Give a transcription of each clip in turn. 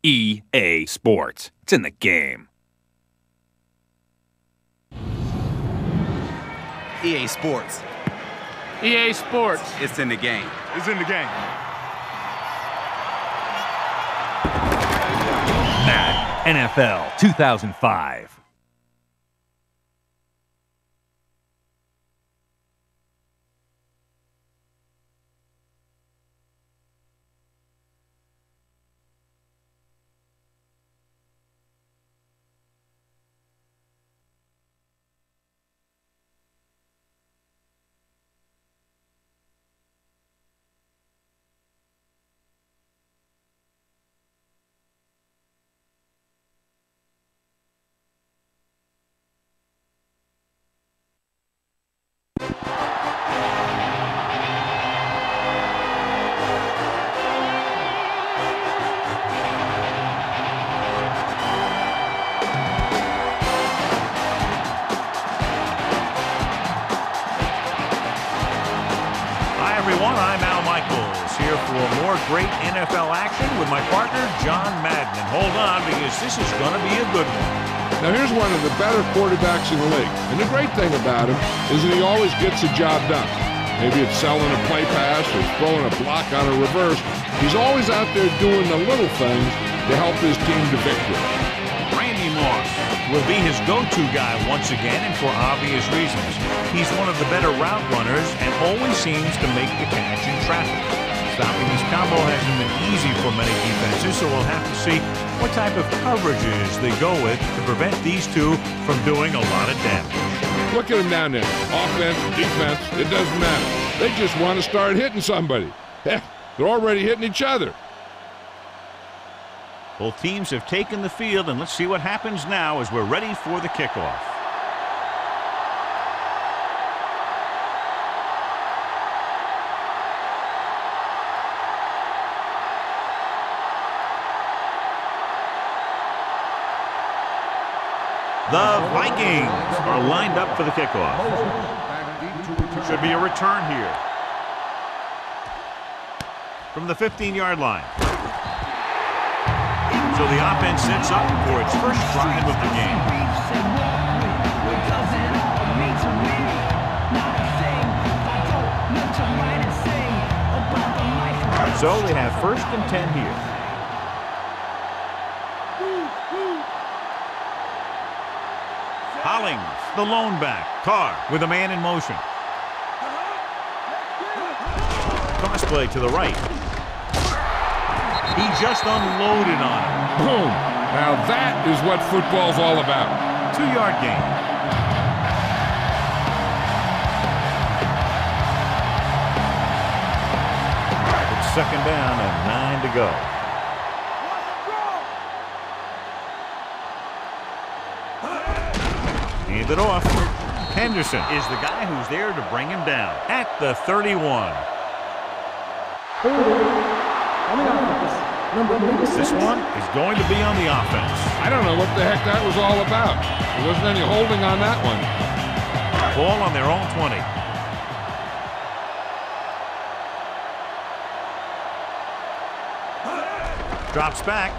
EA Sports. It's in the game. EA Sports. EA Sports. It's in the game. It's in the game. Madden NFL 2005. Great NFL action with my partner, John Madden. And hold on, because this is going to be a good one. Now, here's one of the better quarterbacks in the league. And the great thing about him is that he always gets the job done. Maybe it's selling a play pass or throwing a block on a reverse. He's always out there doing the little things to help his team to victory. Randy Moss will be his go-to guy once again, and for obvious reasons. He's one of the better route runners and always seems to make the catch in traffic. Stopping this combo hasn't been easy for many defenses, so we'll have to see what type of coverages they go with to prevent these two from doing a lot of damage. Look at them down there. Offense, defense, it doesn't matter. They just want to start hitting somebody. Heck, they're already hitting each other. Both teams have taken the field, and let's see what happens now as we're ready for the kickoff. The Vikings are lined up for the kickoff. Should be a return here. From the 15-yard line. So the offense sets up for its first drive of the game. So they have 1st and 10 here. Hollings, the lone back. Carr with a man in motion. Cross play to the right. He just unloaded on him. Boom. Now that is what football's all about. 2-yard gain. It's 2nd down and 9 to go. Hand it off. Henderson is the guy who's there to bring him down at the 31. This one is going to be on the offense. I don't know what the heck that was all about. There wasn't any holding on that one. Ball on their own 20. Drops back.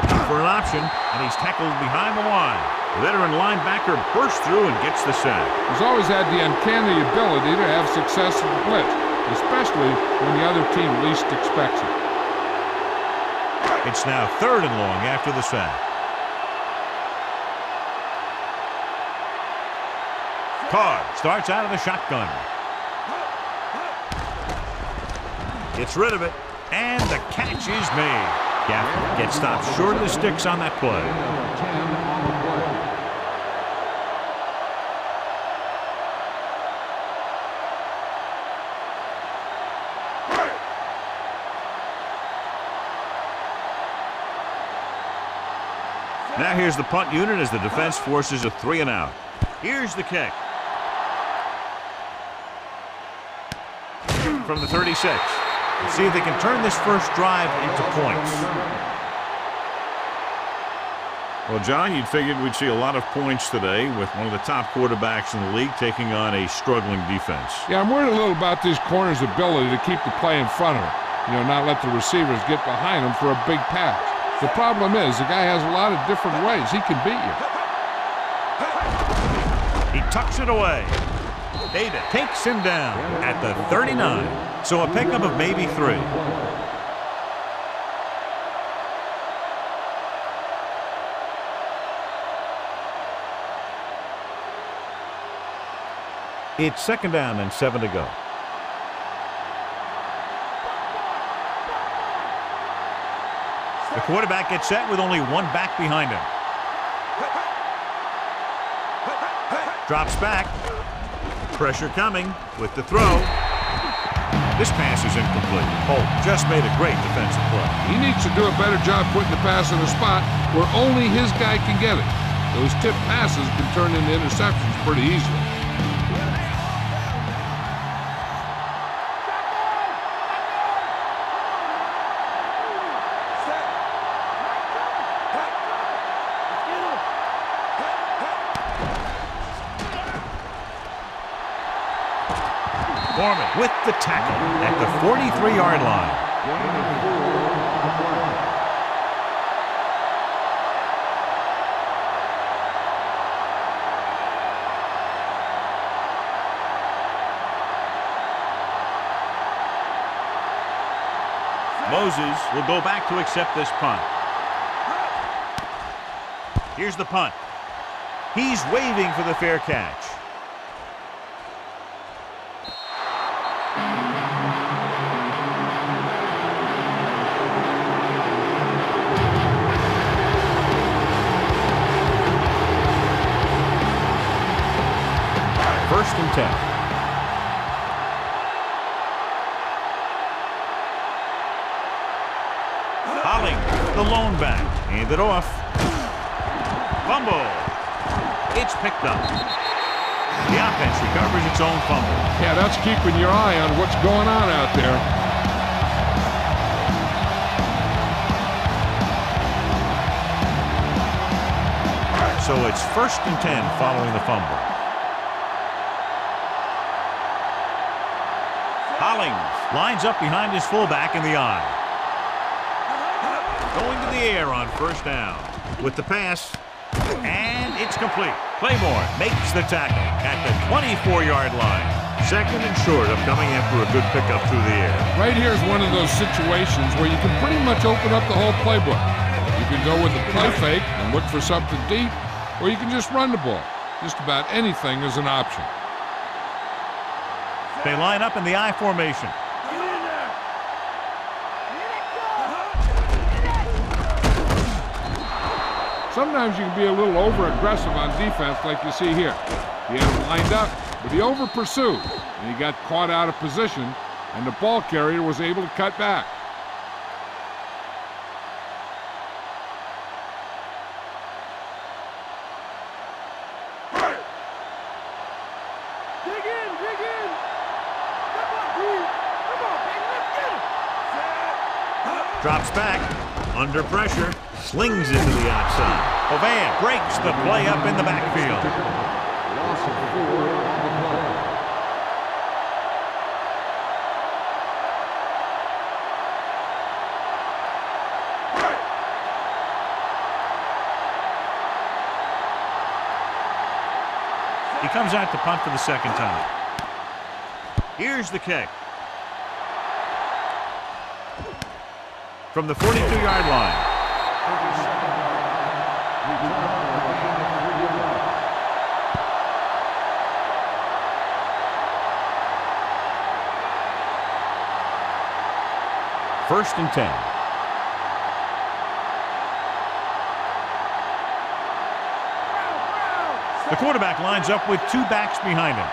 Looking for an option, and he's tackled behind the line. The veteran linebacker bursts through and gets the sack. He's always had the uncanny ability to have success in the blitz, especially when the other team least expects it. It's now 3rd and long after the sack. Carr starts out of the shotgun. Gets rid of it, and the catch is made. Gaffney gets stopped short of the sticks on that play. Now here's the punt unit as the defense forces a 3-and-out. Here's the kick. From the 36. Let's see if they can turn this first drive into points. Well, John, you'd figured we'd see a lot of points today with one of the top quarterbacks in the league taking on a struggling defense. Yeah, I'm worried a little about these corners' ability to keep the play in front of them. not let the receivers get behind him for a big pass. The problem is the guy has a lot of different ways he can beat He you. tucks it away. Data takes him down at the 39. So a pickup of maybe 3. It's 2nd down and 7 to go. The quarterback gets set with only 1 back behind him. Drops back. Pressure coming with the throw. This pass is incomplete. Holt just made a great defensive play. He needs to do a better job putting the pass in a spot where only his guy can get it. Those tip passes can turn into interceptions pretty easily. Foreman with the tackle at the 43-yard line. Moses will go back to accept this punt. Here's the punt. He's waving for the fair catch. First and 10. Holling, the lone back, hand it off. Fumble. It's picked up. The offense recovers its own fumble. Yeah, that's keeping your eye on what's going on out there. So it's 1st and 10 following the fumble. Hollings lines up behind his fullback in the eye. Going to the air on 1st down with the pass, and it's complete. Claymore makes the tackle at the 24-yard line. 2nd and short of coming after a good pickup through the air. Right here is one of those situations where you can pretty much open up the whole playbook. You can go with the play fake and look for something deep, or you can just run the ball. Just about anything is an option. They line up in the I formation. Sometimes you can be a little over-aggressive on defense like you see here. He had him lined up, but he over-pursued, and he got caught out of position, and the ball carrier was able to cut back. Drops back, under pressure, slings it to the outside. Ovan breaks the play up in the backfield. Loss of 4 on the play. He comes out to punt for the 2nd time. Here's the kick. From the 42-yard line. First and 10. The quarterback lines up with 2 backs behind him.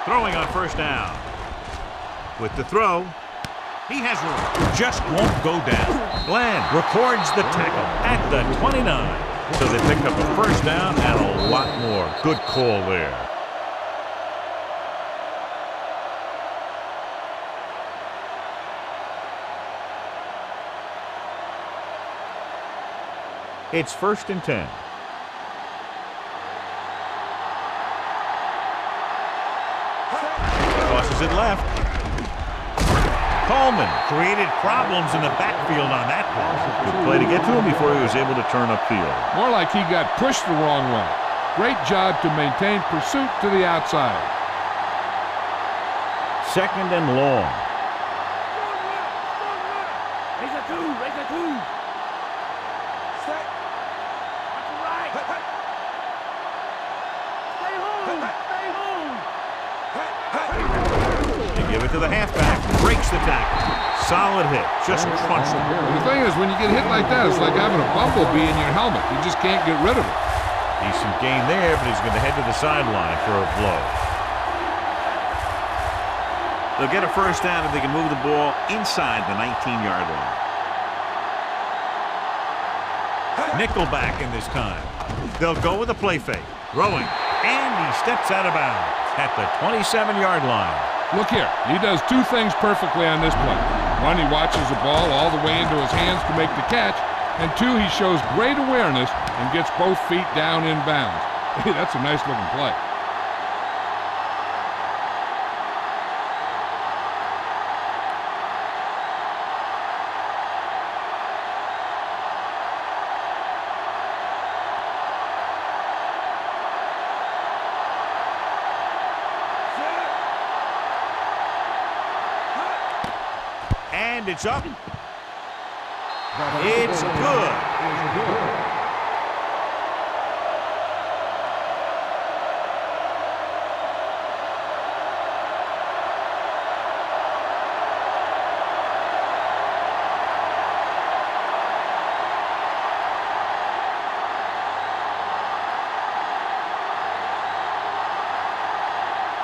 Throwing on 1st down. With the throw, he has room. Just won't go down. Glenn records the tackle at the 29. So they pick up a 1st down and a lot more. Good call there. It's 1st and 10. Tosses it left. Coleman created problems in the backfield on that play. Good play to get to him before he was able to turn upfield. More like he got pushed the wrong way. Great job to maintain pursuit to the outside. 2nd and long. They give it to the halfback. Breaks the tackle. Solid hit. Just crunched him. The thing is, when you get hit like that, it's like having a bumblebee in your helmet. You just can't get rid of it. Decent gain there, but he's going to head to the sideline for a blow. They'll get a first down if they can move the ball inside the 19-yard line. Nickelback in this time. They'll go with a play fake. Throwing. And he steps out of bounds at the 27-yard line. Look here. He does two things perfectly on this play. One, he watches the ball all the way into his hands to make the catch. And two, he shows great awareness and gets both feet down in bounds. Hey, that's a nice-looking play. And it's up. It's good.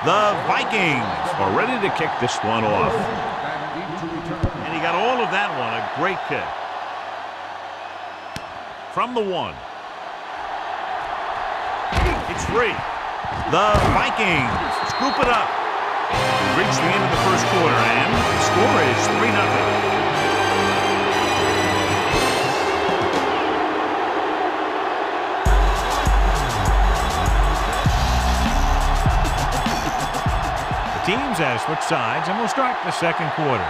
The Vikings are ready to kick this one off. And he got all of that one. A great kick. From the 1. It's free. The Vikings scoop it up. Reach the end of the first quarter, and the score is 3-0. Teams have switched sides, and we'll start the second quarter.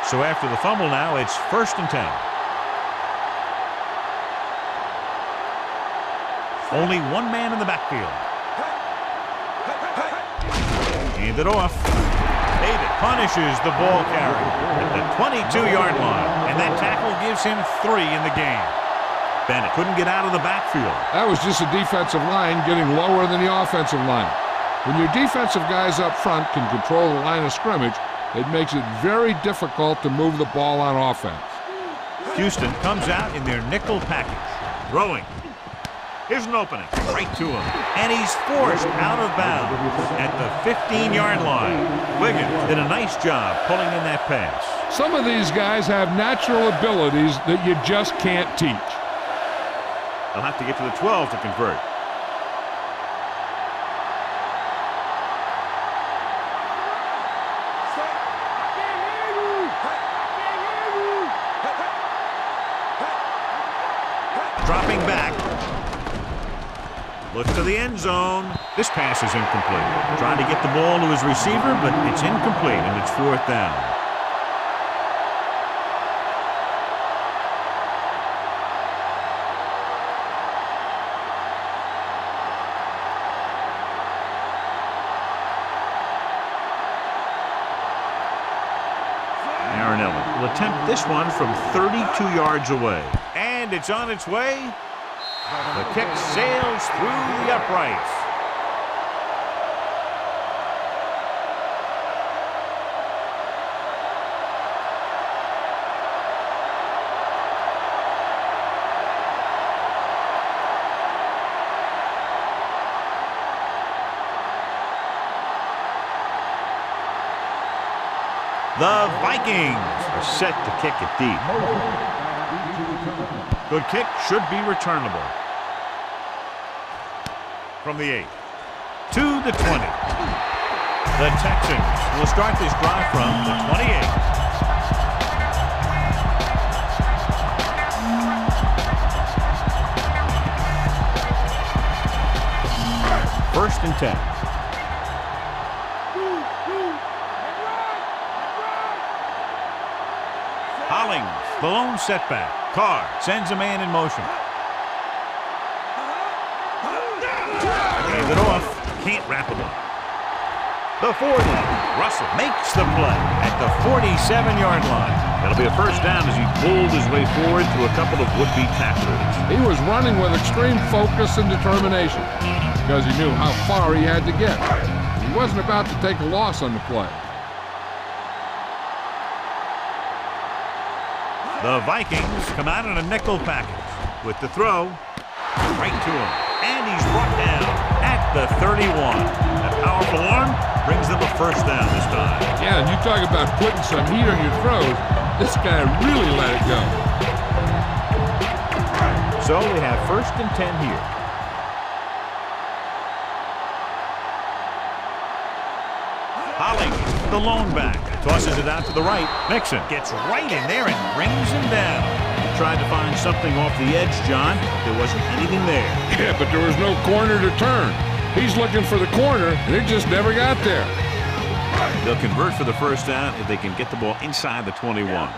So after the fumble now, it's 1st and 10. Only one man in the backfield. Hand it off. David punishes the ball carrier at the 22-yard line, and that tackle gives him 3 in the game. Bennett couldn't get out of the backfield. That was just a defensive line getting lower than the offensive line. When your defensive guys up front can control the line of scrimmage, it makes it very difficult to move the ball on offense. Houston comes out in their nickel package. Throwing. Here's an opening. Right to him. And he's forced out of bounds at the 15-yard line. Wiggins did a nice job pulling in that pass. Some of these guys have natural abilities that you just can't teach. They'll have to get to the 12 to convert. Dropping back. Looks to the end zone. This pass is incomplete. Trying to get the ball to his receiver, but it's incomplete, and it's 4th down. Will attempt this one from 32 yards away. And it's on its way. The kick sails through the uprights. The Vikings are set to kick it deep. Good kick, should be returnable. From the 8 to the 20. The Texans will start this drive from the 28. First and 10. Hollings, the lone setback. Carr sends a man in motion. Hand it off. Can't wrap it up. The 40. Russell makes the play at the 47-yard line. That'll be a first down as he pulled his way forward to a couple of would-be tacklers. He was running with extreme focus and determination because he knew how far he had to get. He wasn't about to take a loss on the play. The Vikings come out in a nickel package with the throw right to him. And he's brought down at the 31. That powerful arm brings them a first down this time. Yeah, and you talk about putting some heat on your throws. This guy really let it go. So we have 1st and 10 here. Hollings, the lone back, tosses it out to the right. Mixon gets right in there and brings him down. He tried to find something off the edge, John. There wasn't anything there. Yeah, but there was no corner to turn. He's looking for the corner, and it just never got there. They'll convert for the first down if they can get the ball inside the 21.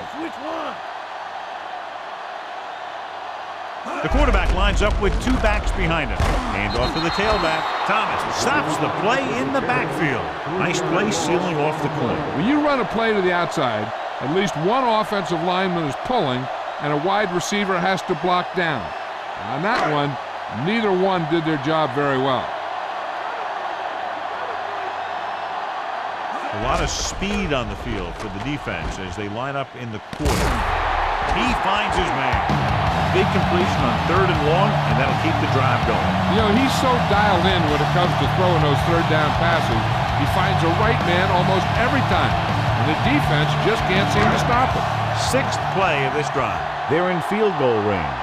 The quarterback lines up with 2 backs behind him. Hand off to the tailback. Thomas stops the play in the backfield. Nice play sealing off the corner. When you run a play to the outside, at least one offensive lineman is pulling, and a wide receiver has to block down. And on that one, neither one did their job very well. A lot of speed on the field for the defense as they line up in the quarter. He finds his man. Big completion on 3rd and long, and that'll keep the drive going. You know, he's so dialed in when it comes to throwing those 3rd down passes. He finds the right man almost every time, and the defense just can't seem to stop him. 6th play of this drive. They're in field goal range.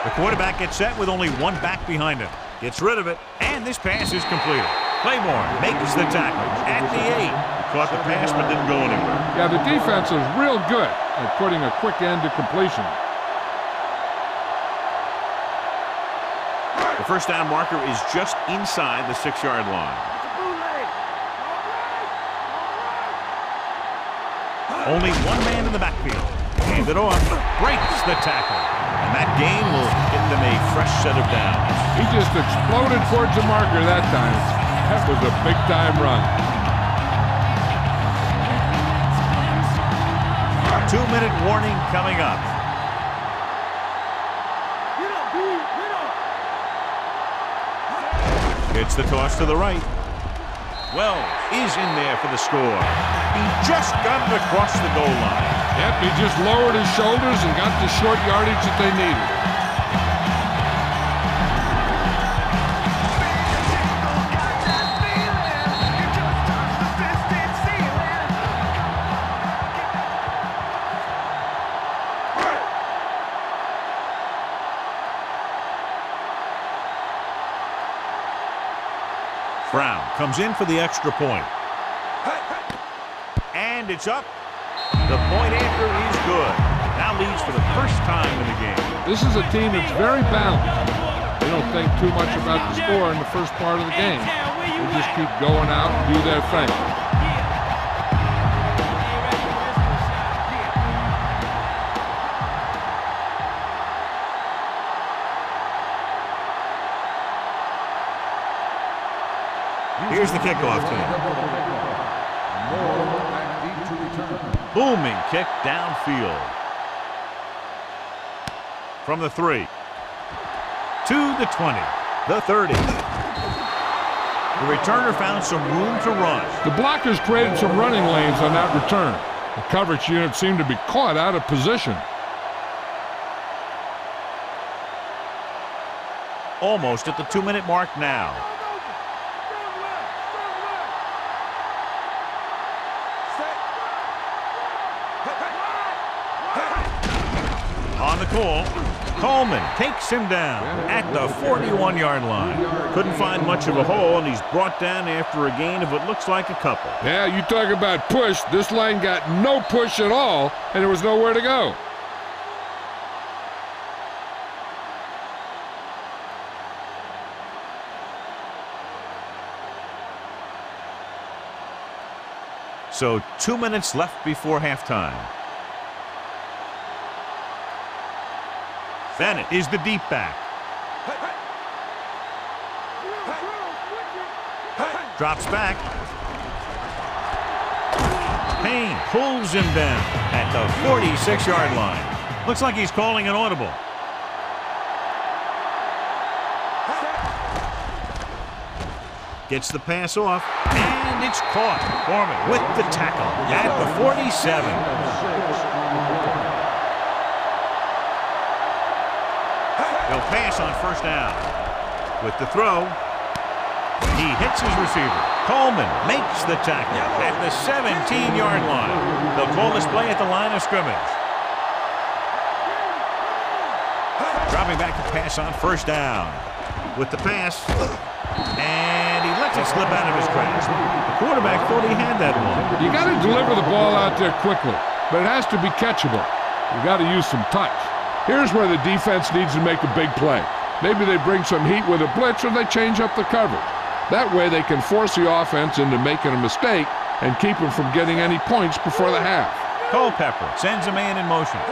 The quarterback gets set with only 1 back behind him. Gets rid of it, and this pass is completed. Claymore makes the tackle at the 8. He caught the pass but didn't go anywhere. Yeah, the defense is real good at putting a quick end to completion. The first down marker is just inside the 6-yard line. Only 1 man in the backfield. Hand it off, breaks the tackle. And that gain will get them a fresh set of downs. He just exploded towards the marker that time. That was a big-time run. 2-minute warning coming up. It's the toss to the right. Wells is in there for the score. He just got it across the goal line. Yep, he just lowered his shoulders and got the short yardage that they needed. Brown comes in for the extra point. And it's up. The point after is good. Now leads for the first time in the game. This is a team that's very balanced. They don't think too much about the score in the first part of the game. They just keep going out and do their thing. Here's the kickoff team. Booming kick downfield. From the 3. To the 20. The 30. The returner found some room to run. The blockers created some running lanes on that return. The coverage unit seemed to be caught out of position. Almost at the 2-minute mark now. On the call, Coleman takes him down at the 41-yard line. Couldn't find much of a hole, and he's brought down after a gain of what looks like a couple. Yeah, you talk about push. This line got no push at all, and there was nowhere to go. So 2 minutes left before halftime. Bennett is the deep back. Drops back. Payne pulls him down at the 46-yard line. Looks like he's calling an audible. Gets the pass off, and it's caught. Foreman with the tackle at the 47. They'll pass on first down. With the throw, he hits his receiver. Coleman makes the tackle at the 17-yard line. They'll call this play at the line of scrimmage. Dropping back to pass on first down. With the pass, and he lets it slip out of his grasp. The quarterback thought he had that one. You got to deliver the ball out there quickly, but it has to be catchable. You got to use some touch. Here's where the defense needs to make a big play. Maybe they bring some heat with a blitz, or they change up the coverage. That way they can force the offense into making a mistake and keep them from getting any points before the half. Culpepper sends a man in motion.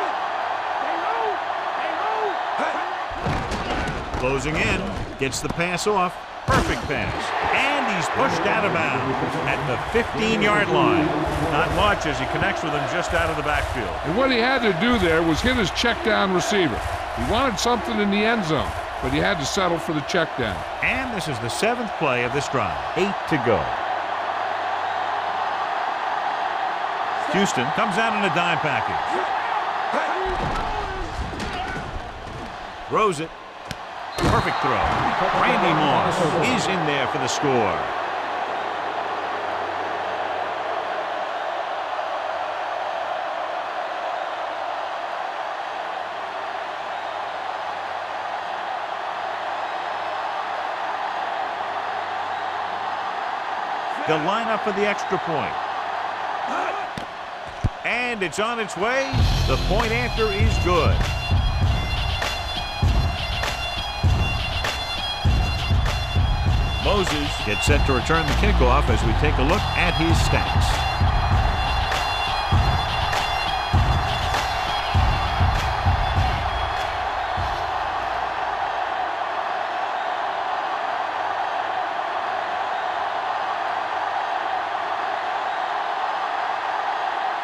Closing in, gets the pass off. Perfect pass. And he's pushed out of bounds at the 15-yard line. Not much as he connects with him just out of the backfield. And what he had to do there was hit his check down receiver. He wanted something in the end zone, but he had to settle for the check down. And this is the 7th play of this drive. 8 to go. Houston comes out in a dime package. Throws it. Perfect throw. Randy Moss is in there for the score. They'll line up for the extra point. And it's on its way. The point after is good. Moses gets set to return the kickoff as we take a look at his stats.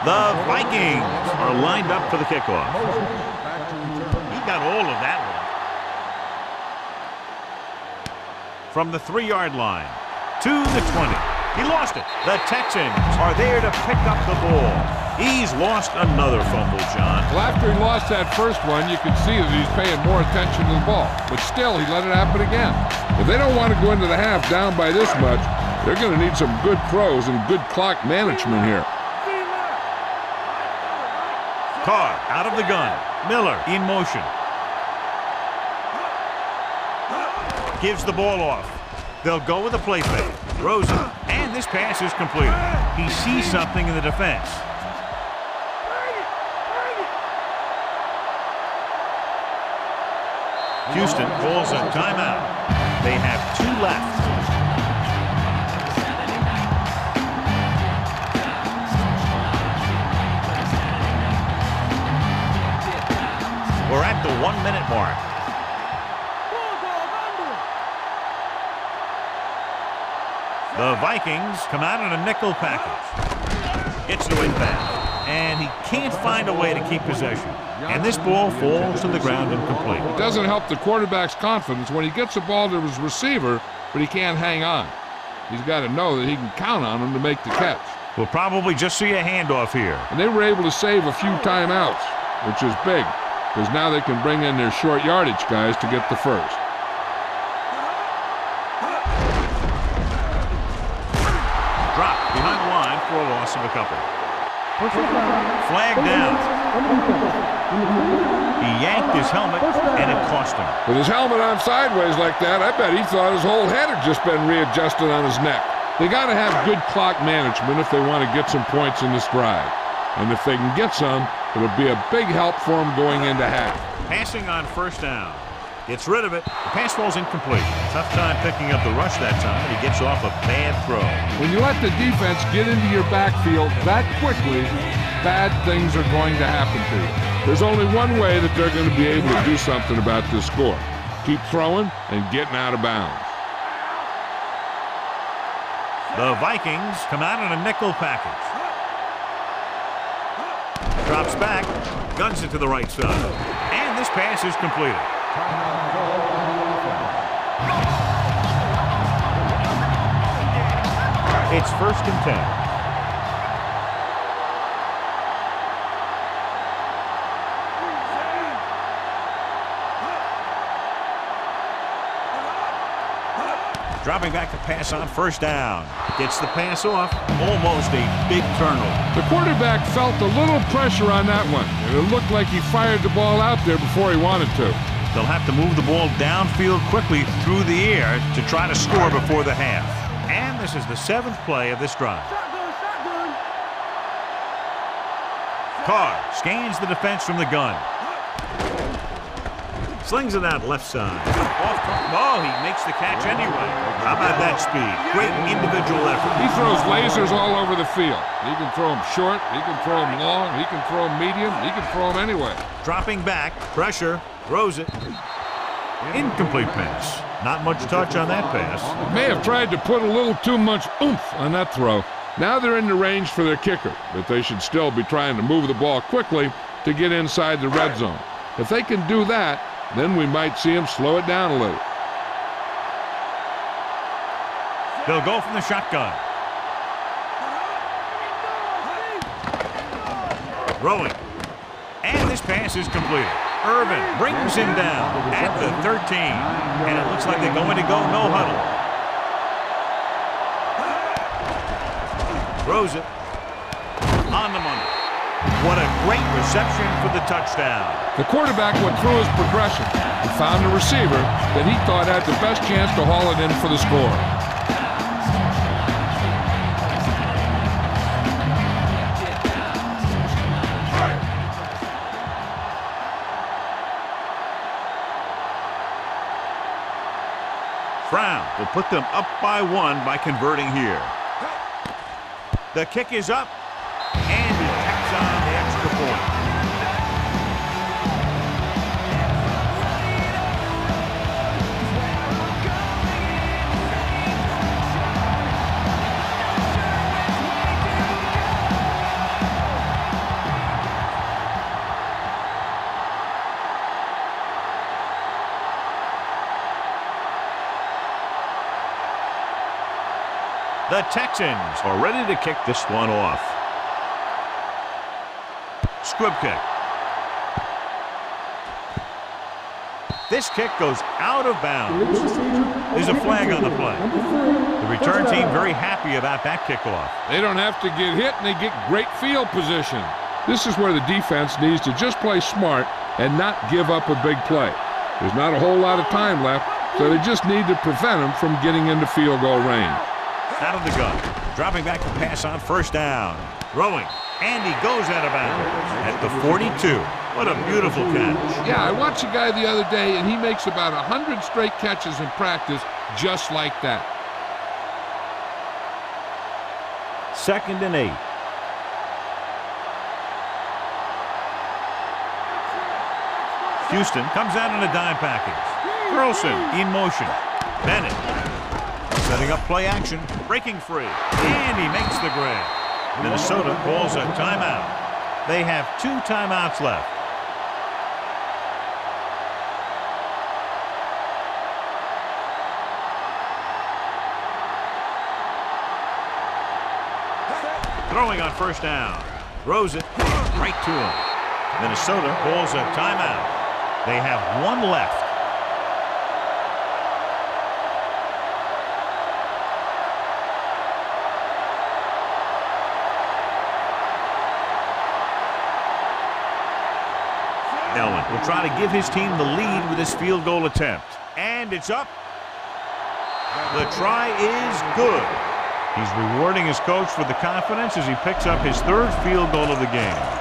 The Vikings are lined up for the kickoff. He got all of that one. From the 3-yard line to the 20. He lost it. The Texans are there to pick up the ball. He's lost another fumble, John. Well, after he lost that first one, you can see that he's paying more attention to the ball. But still, he let it happen again. If they don't want to go into the half down by this much, they're going to need some good throws and good clock management here. Carr out of the gun. Miller in motion. Gives the ball off. They'll go with a play fake. Throws it. And this pass is completed. He sees something in the defense. Houston calls a timeout. They have 2 left. We're at the 1-minute mark. The Vikings come out in a nickel package. Gets to inbound, and he can't find a way to keep possession. And this ball falls to the ground incomplete. It doesn't help the quarterback's confidence when he gets the ball to his receiver, but he can't hang on. He's got to know that he can count on him to make the catch. We'll probably just see a handoff here. And they were able to save a few timeouts, which is big, because now they can bring in their short yardage guys to get the first. Drop behind the line for a loss of a couple. Flag down. He yanked his helmet, and it cost him. With his helmet on sideways like that, I bet he thought his whole head had just been readjusted on his neck. They got to have good clock management if they want to get some points in this drive. And if they can get some, it'll be a big help for them going into half. Passing on first down. Gets rid of it. The pass ball's incomplete. Tough time picking up the rush that time, and he gets off a bad throw. When you let the defense get into your backfield that quickly, bad things are going to happen to you. There's only one way that they're going to be able to do something about this score. Keep throwing and getting out of bounds. The Vikings come out in a nickel package. Drops back, guns it to the right side. And this pass is completed. It's 1st and 10. Dropping back to pass on 1st down. Gets the pass off. Almost a big turnover. The quarterback felt a little pressure on that one, and it looked like he fired the ball out there before he wanted to. They'll have to move the ball downfield quickly through the air to try to score before the half. And this is the 7th play of this drive. Carr scans the defense from the gun. Slings it out left side. Oh, he makes the catch anyway. How about that speed? Great individual effort. He throws lasers all over the field. He can throw them short, he can throw them long, he can throw them medium, he can throw them anyway. Dropping back, pressure, throws it. Incomplete pass. Not much touch on that pass. May have tried to put a little too much oomph on that throw. Now they're in the range for their kicker, but they should still be trying to move the ball quickly to get inside the red zone. If they can do that, then we might see him slow it down a little. They'll go from the shotgun. Throwing. And this pass is completed. Irvin brings him down at the 13. And it looks like they're going to go no huddle. Throws it. On the money. What a great reception for the touchdown. The quarterback went through his progression and found a receiver that he thought had the best chance to haul it in for the score. Brown will put them up by 1 by converting here. The kick is up, and he tacks on the extra point. The Texans are ready to kick this one off. Squib kick. This kick goes out of bounds. There's a flag on the play. The return team very happy about that kickoff. They don't have to get hit, and they get great field position. This is where the defense needs to just play smart and not give up a big play. There's not a whole lot of time left, so they just need to prevent them from getting into field goal range. Out of the gun. Dropping back to pass on 1st down. Throwing. And he goes out of bounds at the 42. What a beautiful catch. Yeah, I watched a guy the other day, and he makes about 100 straight catches in practice just like that. 2nd and 8. Houston comes out in a dime package. Carlson in motion. Bennett setting up play action, breaking free, and he makes the grab. Minnesota calls a timeout. They have 2 timeouts left. Throwing on 1st down. Throws it right to him. Minnesota calls a timeout. They have 1 left. Elwin will try to give his team the lead with his field goal attempt. And it's up. The try is good. He's rewarding his coach for the confidence as he picks up his 3rd field goal of the game.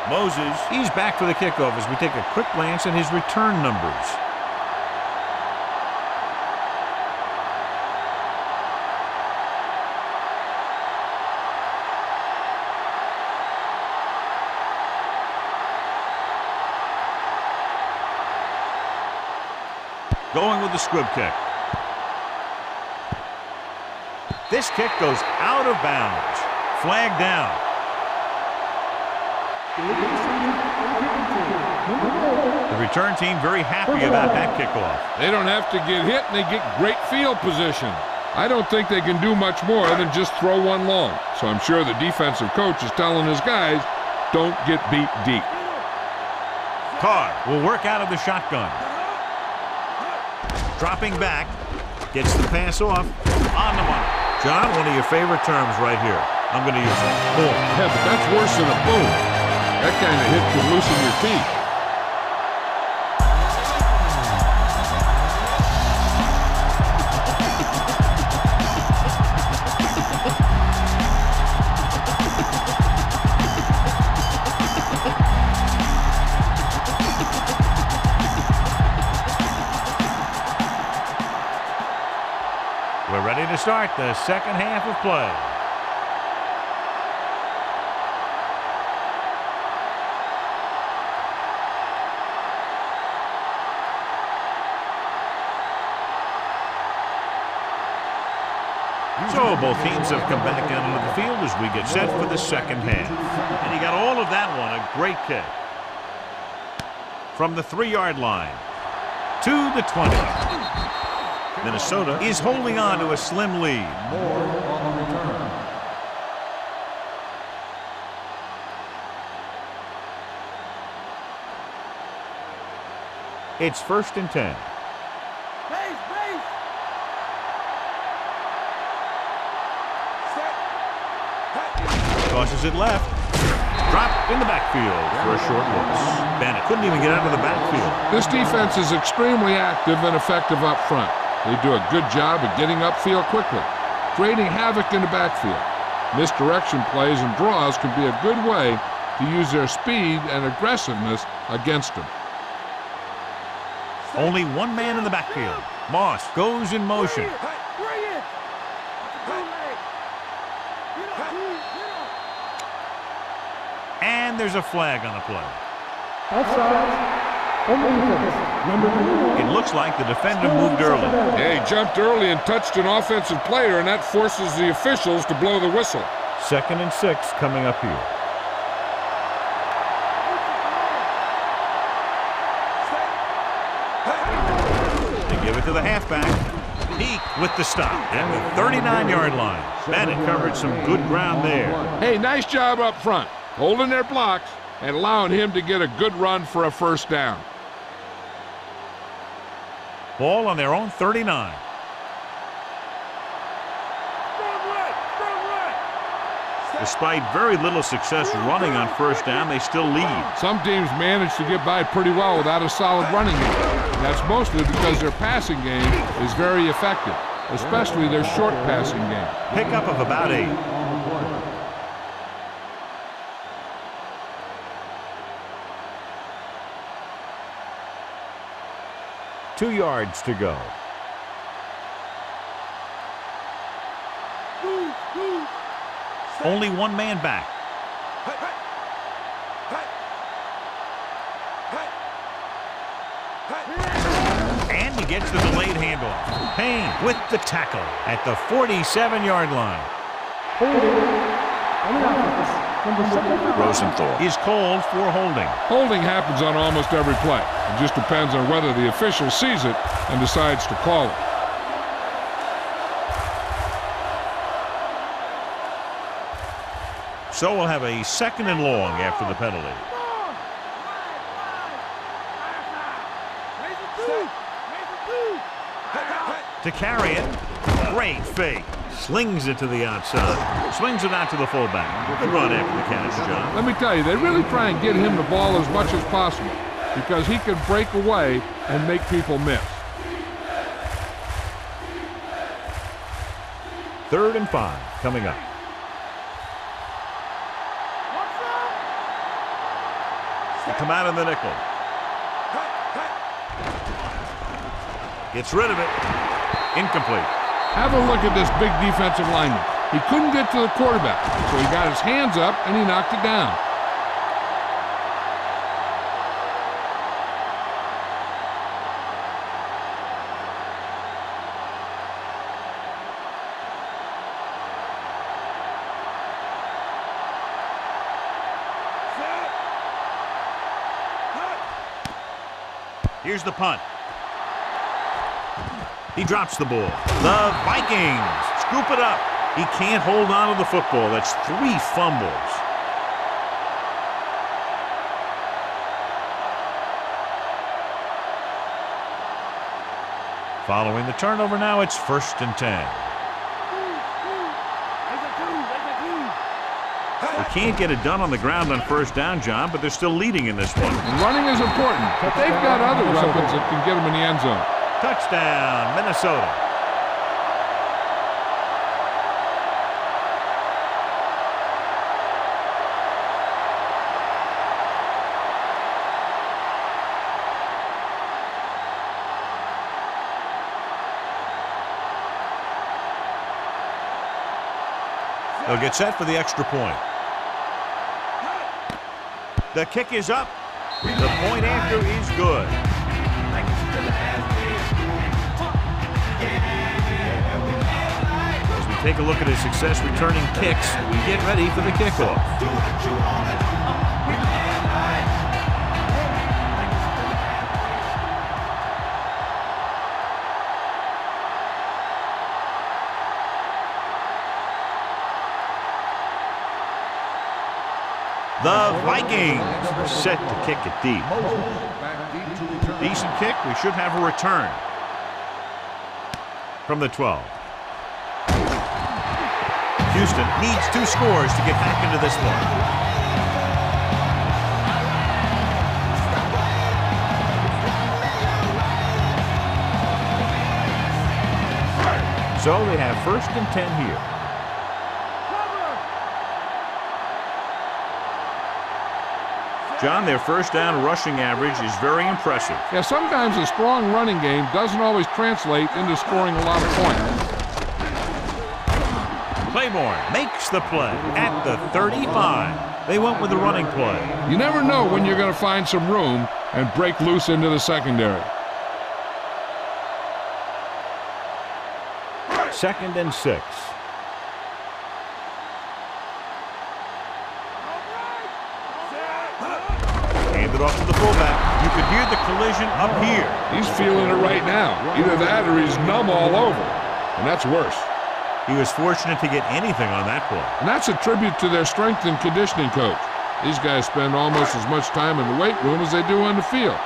Moses, he's back for the kickoff as we take a quick glance at his return numbers. Going with the squib kick. This kick goes out of bounds. Flag down. The return team very happy about that kickoff. They don't have to get hit, and they get great field position. I don't think they can do much more than just throw one long. So I'm sure the defensive coach is telling his guys, don't get beat deep. Carr will work out of the shotgun. Dropping back. Gets the pass off. On the money. John, one of your favorite terms right here. I'm going to use it. Boom. Yeah, but that's worse than a boom. That kind of hit could loosen your teeth. We're ready to start the second half of play. So both teams have come back down into the field as we get set for the second half. And he got all of that one, a great kick. From the 3-yard line to the 20. Minnesota is holding on to a slim lead. It's 1st and 10. Tosses it left. Drop in the backfield for a short loss. Bennett couldn't even get out of the backfield. This defense is extremely active and effective up front. They do a good job of getting upfield quickly, creating havoc in the backfield. Misdirection plays and draws can be a good way to use their speed and aggressiveness against them. Only one man in the backfield. Moss goes in motion. And there's a flag on the play. It looks like the defender moved early. Yeah, he jumped early and touched an offensive player, and that forces the officials to blow the whistle. 2nd and 6 coming up here. They give it to the halfback. Peak with the stop at the 39-yard line. Bennett covered some good ground there. Hey, nice job up front, holding their blocks and allowing him to get a good run for a first down. Ball on their own 39. Despite very little success running on first down, they still lead. Some teams manage to get by pretty well without a solid running game. That's mostly because their passing game is very effective, especially their short passing game. Pickup of about 8. Two yards to go. Only one man back. And he gets the delayed handoff. Payne with the tackle at the 47-yard line. Rosenthal is called for holding. Holding happens on almost every play. It just depends on whether the official sees it and decides to call it. So we'll have a 2nd and long after the penalty. To carry it. Great fake. Slings it to the outside. Swings it out to the fullback. Good run after the catch, John. Let me tell you, they really try and get him the ball as much as possible because he can break away and make people miss. 3rd and 5 coming up. They come out in the nickel. Gets rid of it. Incomplete. Have a look at this big defensive lineman. He couldn't get to the quarterback, so he got his hands up and he knocked it down. Here's the punt. He drops the ball. The Vikings scoop it up. He can't hold on to the football. That's 3 fumbles. Following the turnover now, it's 1st and 10. They can't get it done on the ground on 1st down, John, but they're still leading in this one. And running is important, but they've got other weapons that can get them in the end zone. Touchdown, Minnesota. They'll get set for the extra point. The kick is up. The point after is good. As we take a look at his success returning kicks, we get ready for the kickoff. The Vikings are set to kick it deep. Decent kick. We should have a return from the 12. Houston needs 2 scores to get back into this one. So they have 1st and 10 here. John, their 1st down rushing average is very impressive. Yeah, sometimes a strong running game doesn't always translate into scoring a lot of points. Claiborne makes the play at the 35. They went with the running play. You never know when you're going to find some room and break loose into the secondary. 2nd and 6. Handed off to the fullback. You could hear the collision up here. He's feeling it right now. Either that or he's numb all over. And that's worse. He was fortunate to get anything on that play. And that's a tribute to their strength and conditioning coach. These guys spend almost as much time in the weight room as they do on the field.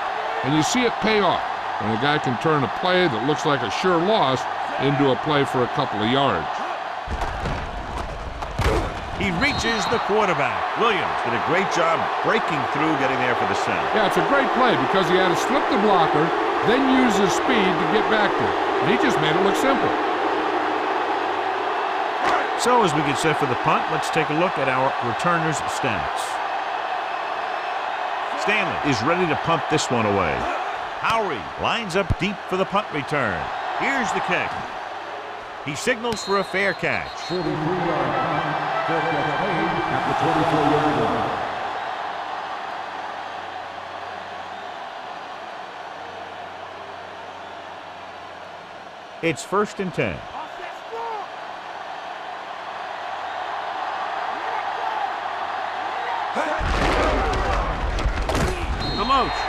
And you see it pay off when a guy can turn a play that looks like a sure loss into a play for a couple of yards. He reaches the quarterback. Williams did a great job breaking through, getting there for the center. Yeah, it's a great play because he had to slip the blocker, then use his speed to get back to it. And he just made it look simple. So as we get set for the punt, let's take a look at our returners' stats. Stanley is ready to punt this one away. Howery lines up deep for the punt return. Here's the kick. He signals for a fair catch. 43 yards. At the 24-yard line. It's 1st and 10.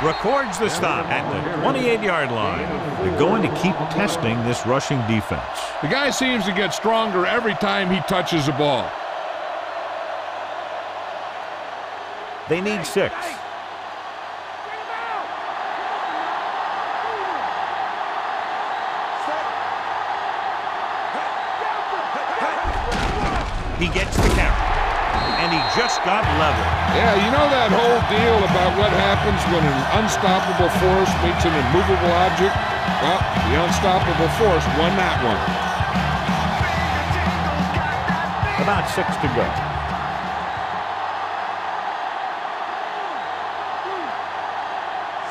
Records the stop at the 28-yard line. They're going to keep testing this rushing defense. The guy seems to get stronger every time he touches the ball. They need 6. He gets the carry. And he just got level. Yeah, you know that whole deal about what happens when an unstoppable force meets an immovable object? Well, the unstoppable force won that one. About 6 to go.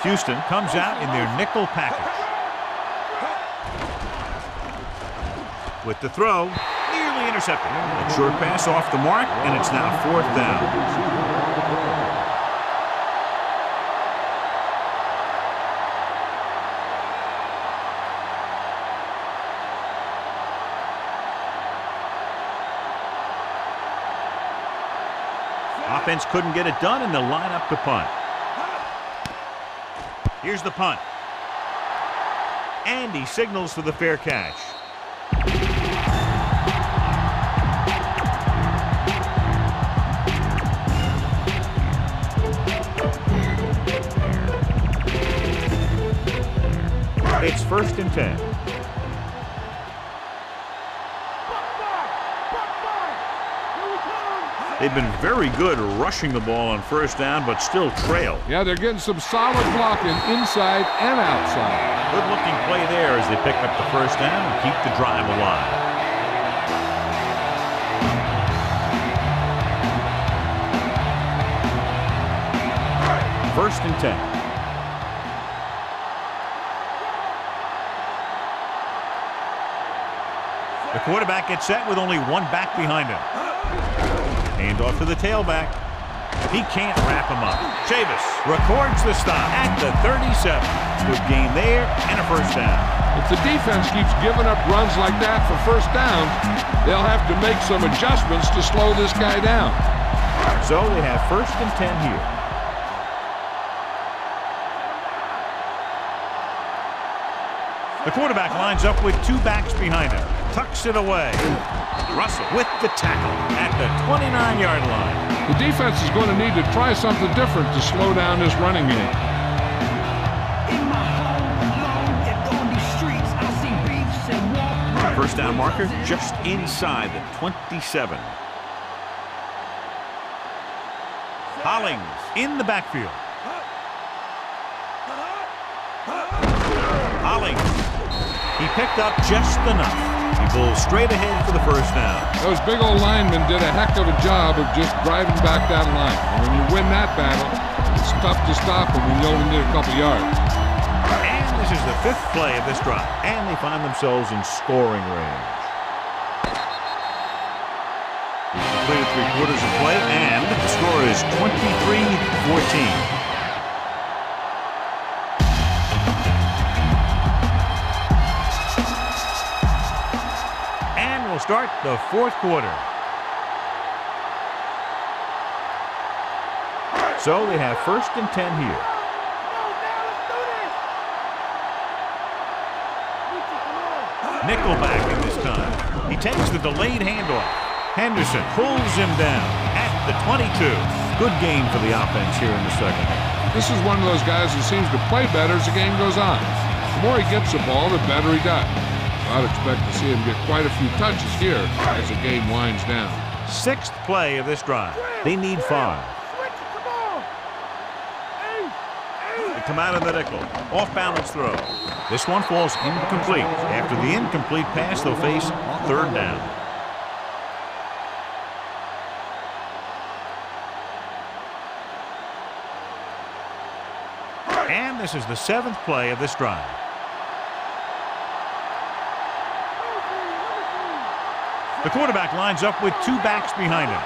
Houston comes out in their nickel package. With the throw, nearly intercepted. A short pass off the mark, and it's now 4th down. Offense couldn't get it done, and they'll line up to punt. Here's the punt. And he signals for the fair catch. It's 1st and 10. They've been very good rushing the ball on 1st down, but still trail. Yeah, they're getting some solid blocking inside and outside. Good-looking play there as they pick up the 1st down and keep the drive alive. First and 10. The quarterback gets set with only one back behind him. Hand off to the tailback. He can't wrap him up. Chavis records the stop at the 37. Good gain there and a 1st down. If the defense keeps giving up runs like that for 1st down, they'll have to make some adjustments to slow this guy down. So they have 1st and 10 here. The quarterback lines up with 2 backs behind him. Tucks it away. Russell with the tackle at the 29-yard line. The defense is going to need to try something different to slow down this running game. First down marker just inside the 27. Hollings in the backfield. Hollings. He picked up just enough. He pulls straight ahead for the 1st down. Those big old linemen did a heck of a job of just driving back that line. And when you win that battle, it's tough to stop them when you only need a couple yards. And this is the 5th play of this drive. And they find themselves in scoring range. Completed 3/4 of play, and the score is 23-14. Start the 4th quarter. So they have 1st and 10 here. Nickelback in this time. He takes the delayed handoff. Henderson pulls him down at the 22. Good game for the offense here in the 2nd. This is one of those guys who seems to play better as the game goes on. The more he gets the ball, the better he does. I'd expect to see him get quite a few touches here as the game winds down. 6th play of this drive. They need 5. They come out of the nickel. Off-balance throw. This one falls incomplete. After the incomplete pass, they'll face 3rd down. And this is the 7th play of this drive. The quarterback lines up with 2 backs behind him.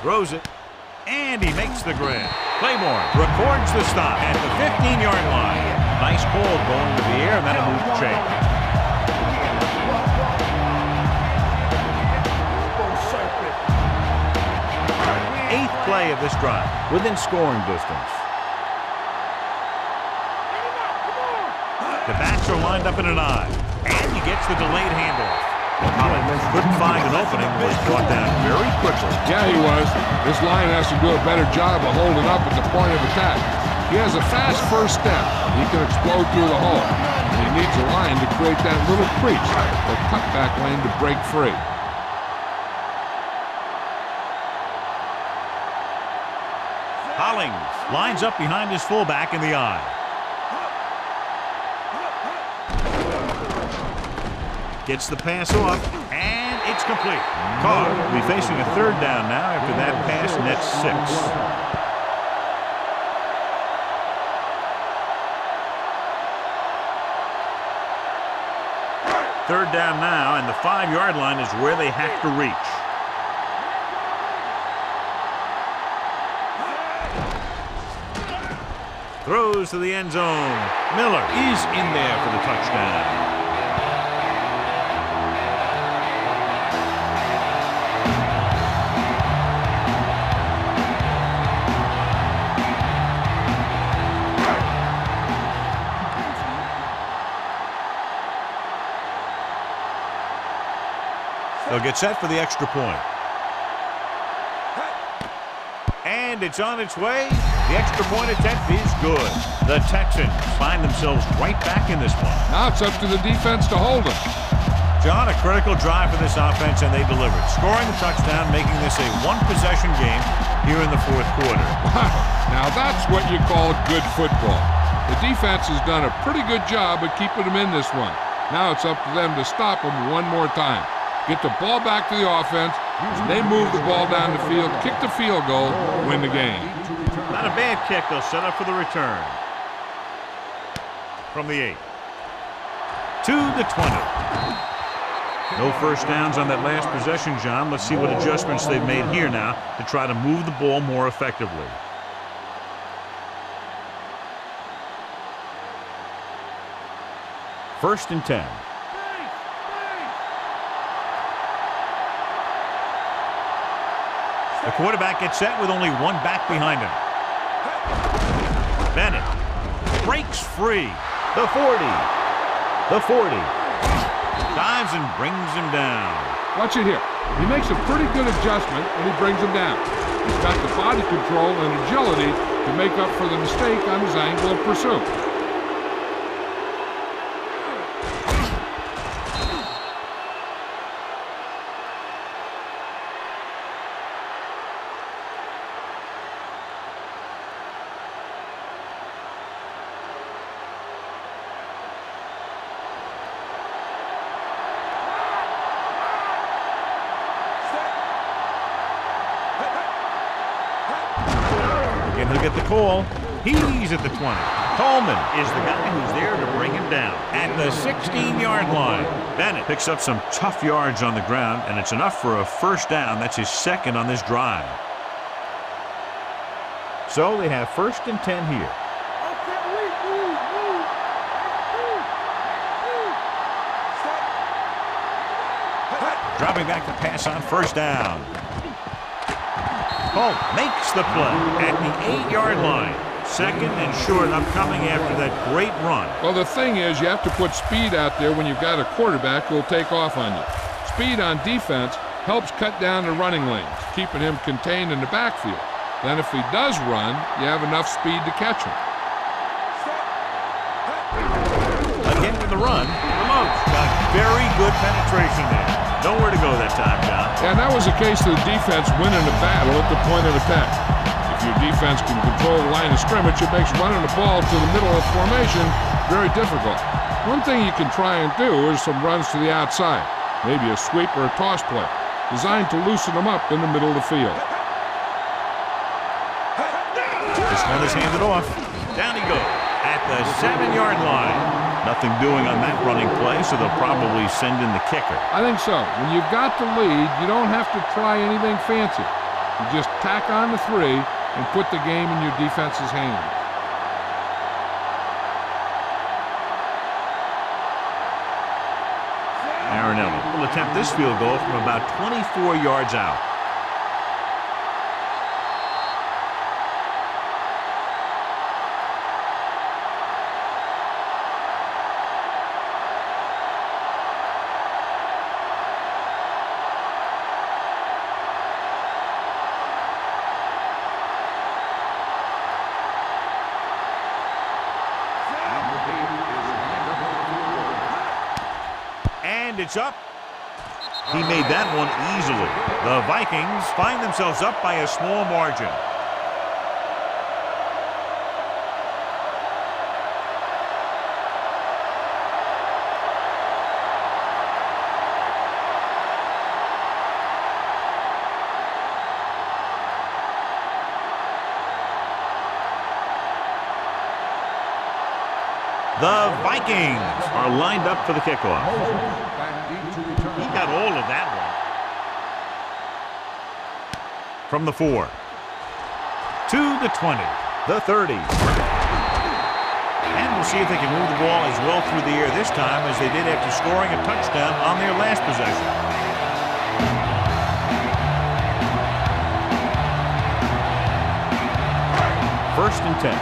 Throws it, and he makes the grab. Claiborne records the stop at the 15-yard line. Nice hold going into the air, and that'll move the chain. 8th play of this drive, within scoring distance. The backs are lined up in an eye, and he gets the delayed handoff. Hollings couldn't find an opening, was brought down very quickly. Yeah, he was. This line has to do a better job of holding up at the point of attack. He has a fast 1st step. He can explode through the hole. And he needs a line to create that little crease or cutback lane to break free. Hollings lines up behind his fullback in the eye. Gets the pass off, and it's complete. Carr will be facing a 3rd down now after that pass at 6. Third down now, and the 5-yard line is where they have to reach. Throws to the end zone. Miller is in there for the touchdown. They'll get set for the extra point. And it's on its way. The extra point attempt is good. The Texans find themselves right back in this one. Now it's up to the defense to hold them. John, a critical drive for this offense, and they delivered. Scoring the touchdown, making this a one-possession game here in the fourth quarter. Wow. Now that's what you call good football. The defense has done a pretty good job of keeping them in this one. Now it's up to them to stop them one more time. Get the ball back to the offense. They move the ball down the field, kick the field goal, win the game. Not a bad kick. They'll set up for the return. From the 8. To the 20. No first downs on that last possession, John. Let's see what adjustments they've made here now to try to move the ball more effectively. First and 10. The quarterback gets set with only one back behind him. Bennett breaks free. The 40. The 40. Dives and brings him down. Watch it here. He makes a pretty good adjustment and he brings him down. He's got the body control and agility to make up for the mistake on his angle of pursuit. And he'll get the call. He's at the 20. Coleman is the guy who's there to bring him down. At the 16-yard line, Bennett picks up some tough yards on the ground, and it's enough for a first down. That's his second on this drive. So they have first and 10 here. Dropping back to pass on first down. Polk makes the play at the 8-yard line. Second and short upcoming after that great run. Well, the thing is, you have to put speed out there when you've got a quarterback who will take off on you. Speed on defense helps cut down the running lanes, keeping him contained in the backfield. Then if he does run, you have enough speed to catch him. Again with the run. Lamote got very good penetration there. Nowhere to go that time, John. And that was a case of the defense winning the battle at the point of attack. If your defense can control the line of scrimmage, it makes running the ball to the middle of formation very difficult. One thing you can try and do is some runs to the outside, maybe a sweep or a toss play, designed to loosen them up in the middle of the field. This one is handed off. Down he goes at the 7-yard line. Nothing doing on that running play, so they'll probably send in the kicker. I think so. When you've got the lead, you don't have to try anything fancy. You just tack on the 3 and put the game in your defense's hands. Marinelli will attempt this field goal from about 24 yards out. And it's up. He made that one easily. The Vikings find themselves up by a small margin. The Vikings are lined up for the kickoff. He got all of that one. From the 4. To the 20. The 30. And we'll see if they can move the ball as well through the air this time as they did after scoring a touchdown on their last possession. First and 10.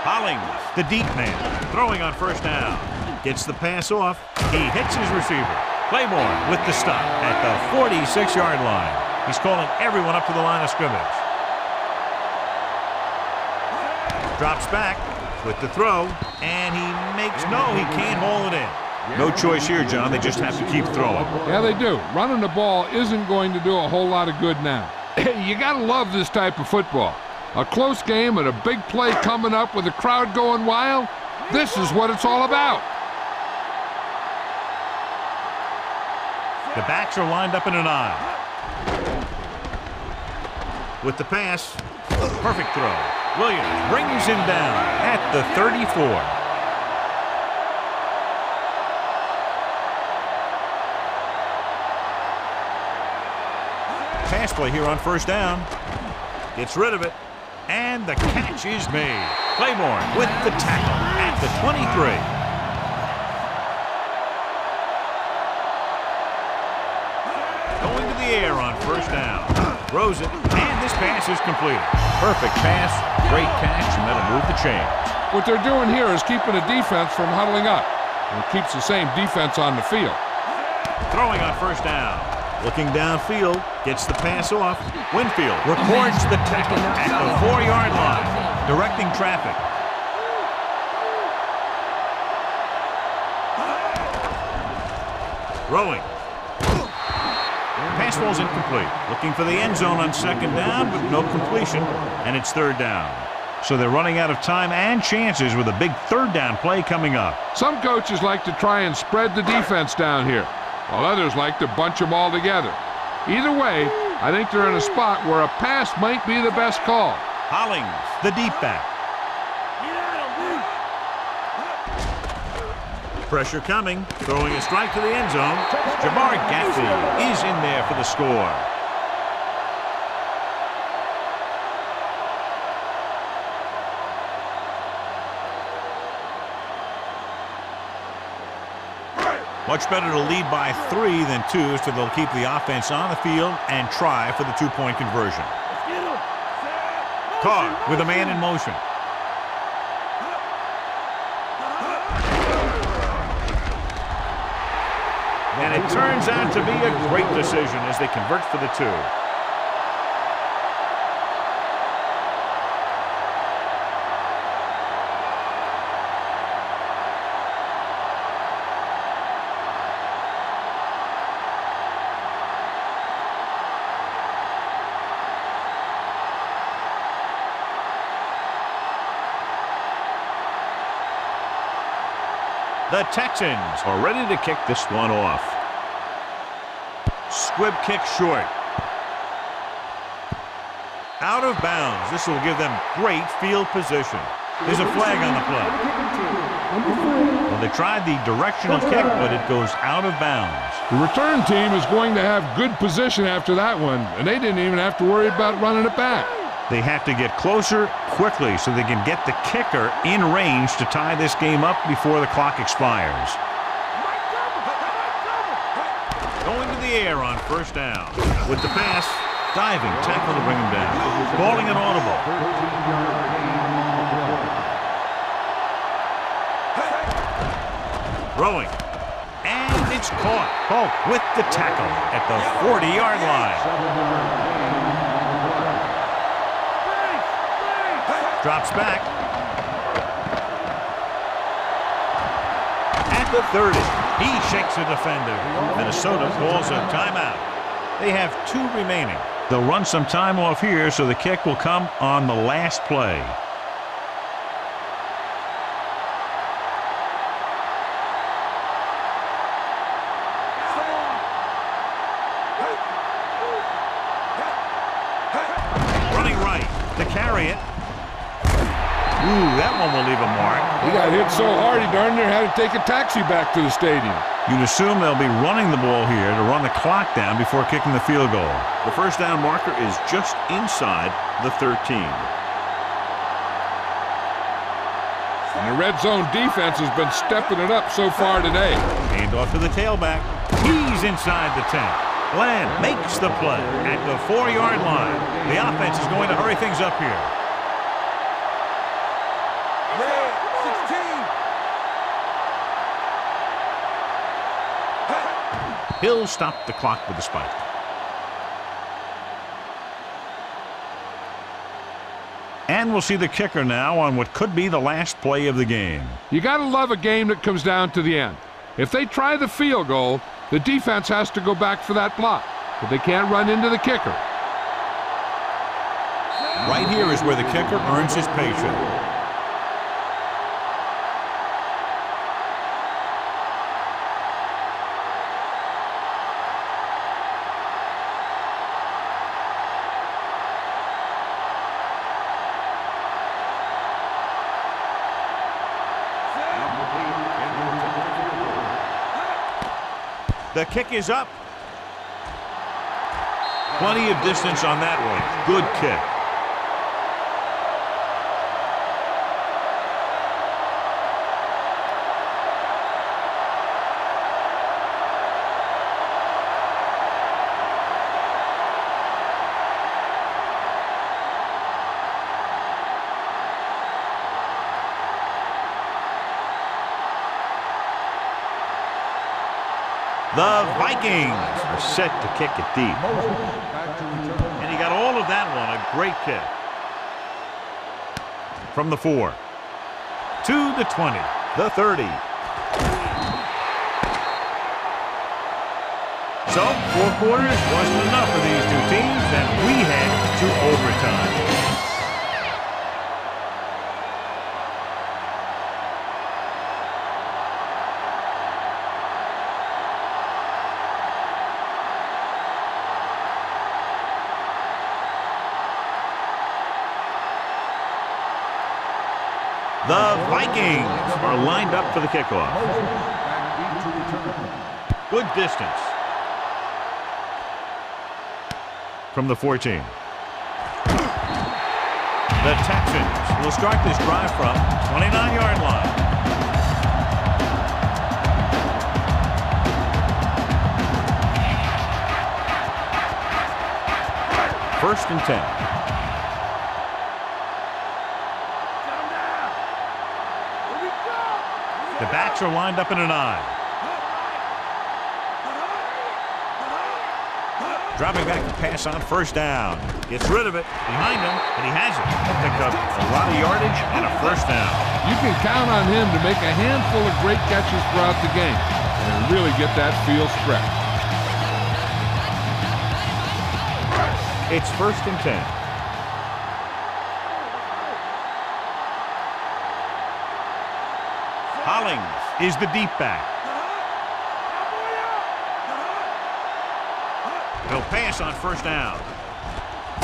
Hollings, the deep man, throwing on first down. Gets the pass off. He hits his receiver. Claymore with the stop at the 46-yard line. He's calling everyone up to the line of scrimmage. Drops back with the throw, and he can't haul it in. No choice here, John. They just have to keep throwing. Yeah, they do. Running the ball isn't going to do a whole lot of good now. You got to love this type of football. A close game and a big play coming up with the crowd going wild. This is what it's all about. The backs are lined up in an I. With the pass, perfect throw. Williams brings him down at the 34. Pass play here on first down. Gets rid of it. And the catch is made. Claymore with the tackle at the 23. Going to the air on first down. Throws it, and this pass is completed. Perfect pass, great catch, and that'll move the chains. What they're doing here is keeping the defense from huddling up. And it keeps the same defense on the field. Throwing on first down. Looking downfield, gets the pass off. Winfield records the tackle at the 4-yard line, directing traffic. Throwing. Pass ball's incomplete. Looking for the end zone on second down, but no completion, and it's third down. So they're running out of time and chances with a big third down play coming up. Some coaches like to try and spread the defense down here, while others like to bunch them all together. Either way, I think they're in a spot where a pass might be the best call. Hollings, the deep back. Pressure coming, throwing a strike to the end zone. Jamar Gaffney is in there for the score. Much better to lead by 3 than 2, so they'll keep the offense on the field and try for the 2-point conversion. Carr with a man in motion. And it turns out to be a great decision as they convert for the 2. The Texans are ready to kick this one off. Squib kick short. Out of bounds. This will give them great field position. There's a flag on the play. Well, they tried the directional kick, but it goes out of bounds. The return team is going to have good position after that one, and they didn't even have to worry about running it back. They have to get closer quickly so they can get the kicker in range to tie this game up before the clock expires. Going to the air on first down. With the pass, diving tackle to bring him down. Calling an audible. Throwing. And it's caught. Polk with the tackle at the 40-yard line. Drops back. At the 30. He shakes a defender. Minnesota calls a timeout. They have 2 remaining. They'll run some time off here, so the kick will come on the last play. Running right. to carry it. Ooh, that one will leave a mark. He got hit so hard he darn near had to take a taxi back to the stadium. You'd assume they'll be running the ball here to run the clock down before kicking the field goal. The first down marker is just inside the 13. And the red zone defense has been stepping it up so far today. Hand off to the tailback. He's inside the 10. Glenn makes the play at the 4-yard line. The offense is going to hurry things up here. He'll stop the clock with a spike. And we'll see the kicker now on what could be the last play of the game. You got to love a game that comes down to the end. If they try the field goal, the defense has to go back for that block, but they can't run into the kicker. Right here is where the kicker earns his paycheck. The kick is up. Plenty of distance on that one. Good kick. The Vikings are set to kick it deep. And he got all of that one. A great kick. From the 4. To the 20. The 30. So, 4 quarters wasn't enough for these two teams, and we head to overtime. The Vikings are lined up for the kickoff. Good distance. From the 14. The Texans will start this drive from 29-yard line. First and 10. The backs are lined up in an I. Dropping back to pass on first down. Gets rid of it. Behind him, and he has it. Picked up a lot of yardage and a first down. You can count on him to make a handful of great catches throughout the game and really get that field stretched. It's first and 10. Hollings is the deep back. He'll pass on first down.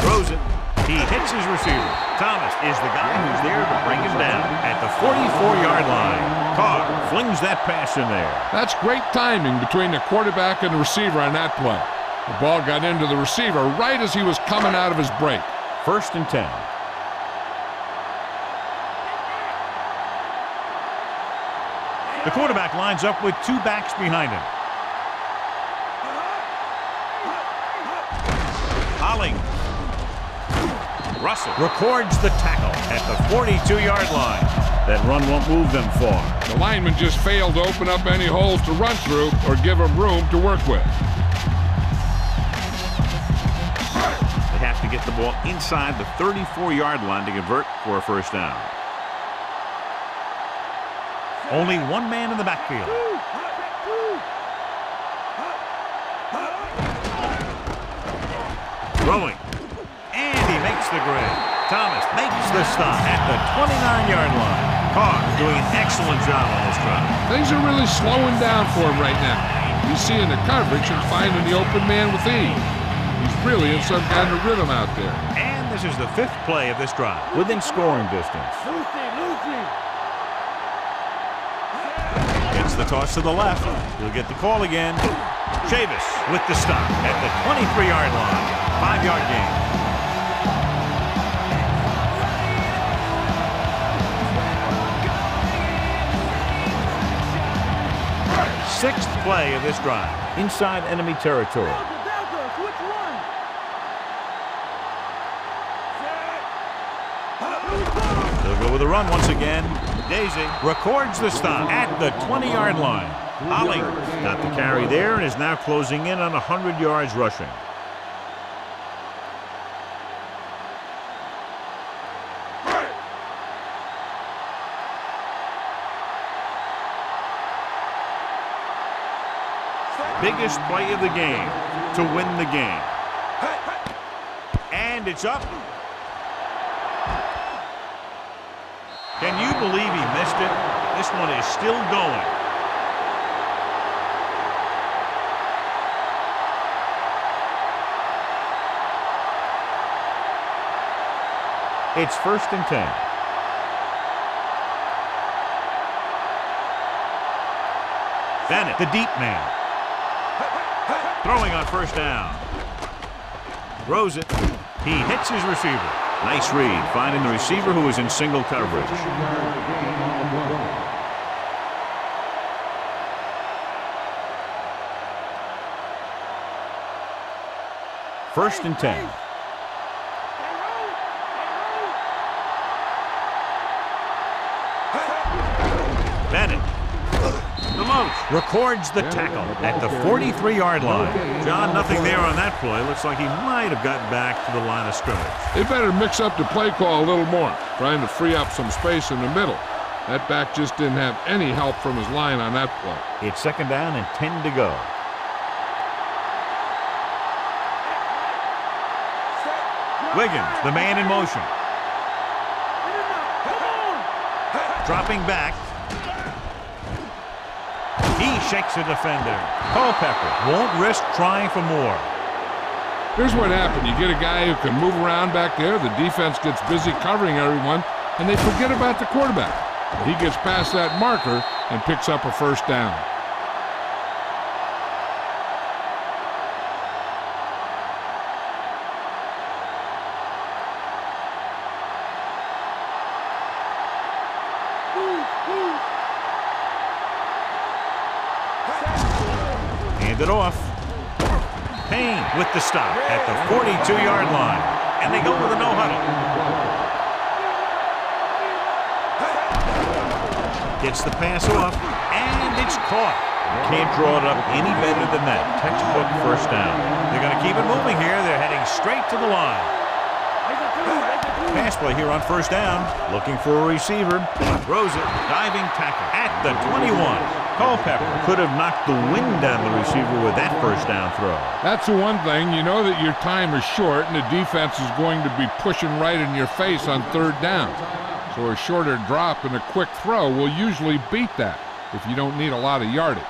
Throws it. He hits his receiver. Thomas is the guy who's there to bring him down at the 44-yard line. Carr flings that pass in there. That's great timing between the quarterback and the receiver on that play. The ball got into the receiver right as he was coming out of his break. First and 10. The quarterback lines up with 2 backs behind him. Hollings. Russell records the tackle at the 42-yard line. That run won't move them far. The lineman just failed to open up any holes to run through or give him room to work with. They have to get the ball inside the 34-yard line to convert for a first down. Only one man in the backfield. Throwing. And he makes the grade. Thomas makes the stop at the 29-yard line. Carr doing an excellent job on this drive. Things are really slowing down for him right now. He's seeing the coverage and finding the open man with ease. He's really in some kind of rhythm out there. And And this is the 5th play of this drive. Within scoring distance. Gets the toss to the left. He'll get the call again. Chavis with the stop at the 23-yard line. 5-yard gain. 6th play of this drive. Inside enemy territory. They'll go with a run once again. Daisy records the stop at the 20-yard line. Holly got the carry there and is now closing in on 100 yards rushing. Biggest play of the game to win the game. And it's up. Can you believe he missed it? This one is still going. It's 1st and 10. Bennett, the deep man. Throwing on 1st down. Throws it. He hits his receiver. Nice read, finding the receiver who is in single coverage. First and 10. Bennett. Records the tackle at the 43-yard line. John, nothing there on that play. Looks like he might have gotten back to the line of scrimmage. They better mix up the play call a little more, trying to free up some space in the middle. That back just didn't have any help from his line on that play. It's 2nd down and 10 to go. Wiggins, the man in motion. Dropping back. He shakes a defender. Culpepper won't risk trying for more. Here's what happened. You get a guy who can move around back there. The defense gets busy covering everyone, and they forget about the quarterback. He gets past that marker and picks up a 1st down. Hand it off. Payne with the stop at the 42-yard line. And they go with a no-huddle. Gets the pass off, and it's caught. Can't draw it up any better than that. Textbook 1st down. They're going to keep it moving here. They're heading straight to the line. Pass play here on 1st down. Looking for a receiver. Throws it. Diving tackle at the 21. Culpepper could have knocked the wind out of the receiver with that 1st down throw. That's the one thing. You know that your time is short and the defense is going to be pushing right in your face on 3rd down. So a shorter drop and a quick throw will usually beat that if you don't need a lot of yardage.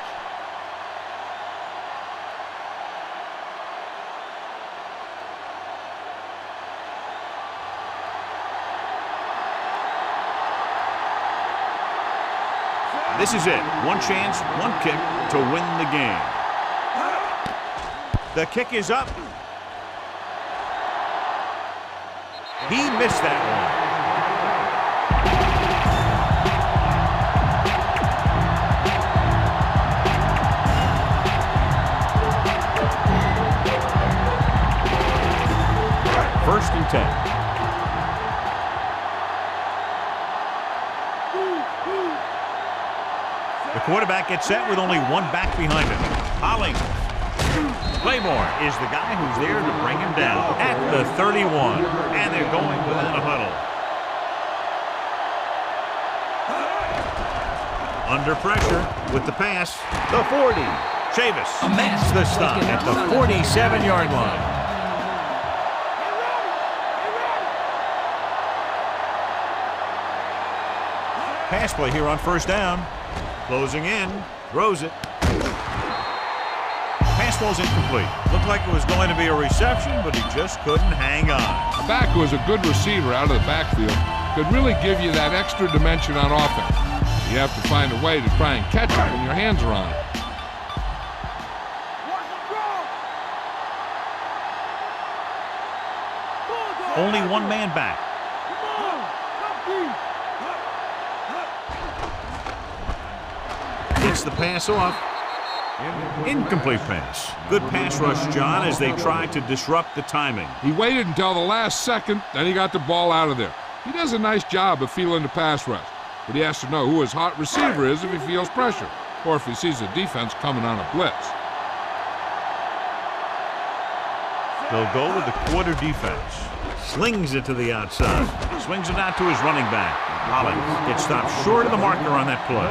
This is it. One chance, one kick to win the game. The kick is up. He missed that one. First and 10. The quarterback gets set with only one back behind him. Holling. Claymore is the guy who's there to bring him down at the 31. And they're going without a huddle. Under pressure with the pass. The 40. Chavis makes the stop at the 47-yard line. Pass play here on 1st down. Closing in, throws it. Pass fastball's incomplete. Looked like it was going to be a reception, but he just couldn't hang on. A back who is a good receiver out of the backfield could really give you that extra dimension on offense. You have to find a way to try and catch it when your hands are on it. Only one man back. Gets the pass off. Incomplete pass. Good pass rush, John, as they tried to disrupt the timing. He waited until the last second, then he got the ball out of there. He does a nice job of feeling the pass rush, but he has to know who his hot receiver is if he feels pressure, or if he sees the defense coming on a blitz. They'll go with the quarter defense. Slings it to the outside. Swings it out to his running back. Holland gets stopped short of the marker on that play.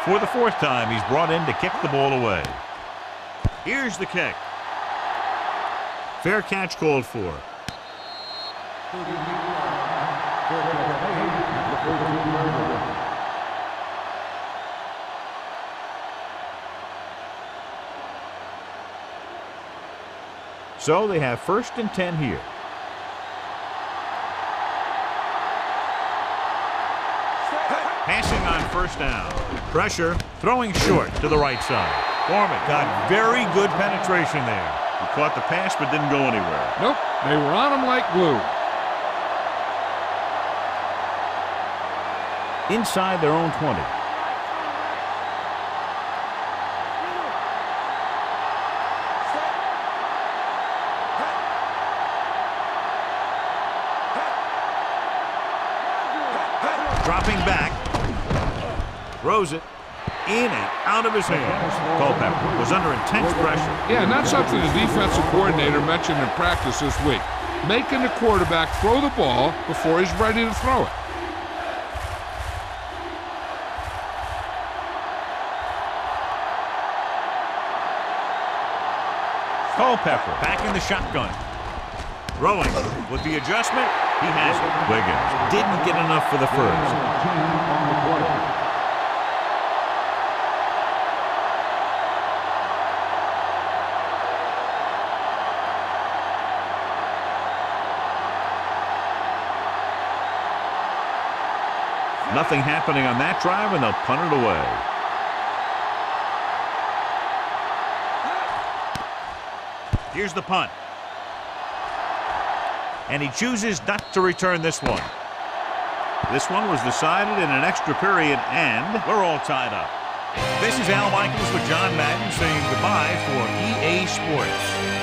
For the fourth time, he's brought in to kick the ball away. Here's the kick. Fair catch called for. So they have 1st and 10 here. Passing on 1st down. Pressure, throwing short to the right side. Foreman got very good penetration there. He caught the pass but didn't go anywhere. Nope, they were on him like glue. Inside their own 20. Dropping back. Throws it in and out of his hands. Culpepper was under intense pressure. Yeah, not something the defensive coordinator mentioned in practice this week. Making the quarterback throw the ball before he's ready to throw it. Culpepper back in the shotgun. Throwing with the adjustment. He has it. Wiggins didn't get enough for the first. Nothing happening on that drive, and they'll punt it away. Here's the punt. And he chooses not to return this one. This one was decided in an extra period, and we're all tied up. This is Al Michaels with John Madden saying goodbye for EA Sports.